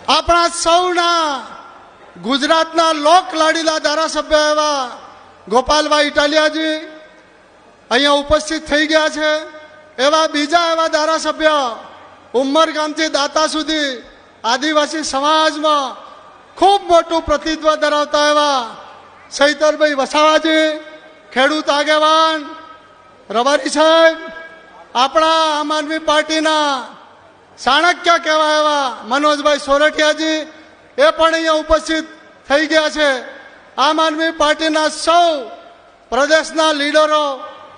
આપણા સૌના ગુજરાતના લોક લાડીલા ધારાસભ્ય એવા ગોપાલભાઈ ઇટાલિયાજી અહીંયા ઉપસ્થિત થઈ ગયા છે। એવા બીજા એવા ધારાસભ્ય ઉમરગામથી દાતા સુધી આદિવાસી સમાજમાં ખૂબ મોટું પ્રતિનિધિત્વ ધરાવતા એવા સૈતરભાઈ વસાવાજી, ખેડૂત આગેવાન રબારી સાહેબ, આપણા આમ આદમી પાર્ટીના ચાણક્ય કહેવાય એવા મનોજભાઈ સોરઠિયાજી એ પણ અહીંયા ઉપસ્થિત થઈ ગયા છે। આમ આદમી પાર્ટીના સૌ પ્રદેશના લીડરો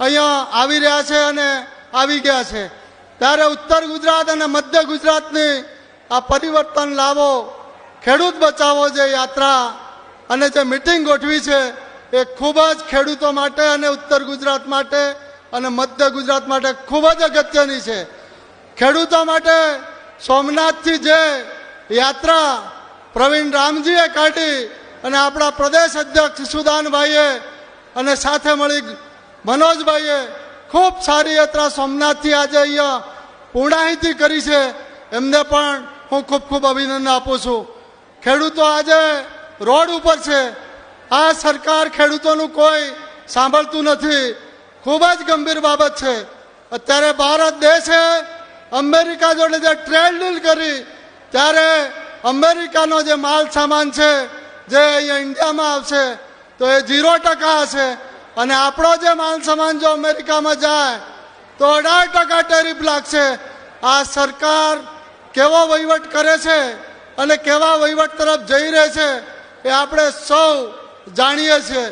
અહીંયા આવી રહ્યા છે અને આવી ગયા છે। ત્યારે ઉત્તર ગુજરાત અને મધ્ય ગુજરાતની આ પરિવર્તન લાવો, ખેડૂત બચાવો જે યાત્રા અને જે મિટિંગ ગોઠવી છે એ ખૂબ જ ખેડૂતો માટે અને ઉત્તર ગુજરાત માટે અને મધ્ય ગુજરાત માટે ખૂબ જ અગત્યની છે। ખેડૂતો માટે સોમનાથથી જે યાત્રા પ્રવીણ રામજીએ કાઢી અને આપણા પ્રદેશ અધ્યક્ષ સુદાનભાઈએ અને સાથે મળી મનોજભાઈએ ખૂબ સારી યાત્રા સોમનાથથી આજે અહીંયા પૂર્ણાહિતી કરી છે, એમને પણ હું ખૂબ ખૂબ અભિનંદન આપું છું। ખેડૂતો આજે રોડ ઉપર છે। આ સરકાર ખેડૂતોનું કોઈ સાંભળતું નથી, ખૂબ જ ગંભીર બાબત છે। અત્યારે ભારત દેશે અમેરિકા જોડે જે ટ્રેડ ડીલ કરી ત્યારે અમેરિકાનો જે માલ સામાન છે જે અહીંયા ઇન્ડિયામાં આવશે તો એ 0% હશે અને આપણો જે માલ સામાન જો અમેરિકામાં જાય તો 18% ટેરિફ લાગશે। આ સરકાર કેવો વહીવટ કરે છે અને કેવા વહીવટ તરફ જઈ રહે છે એ આપણે સૌ જાણીએ છીએ।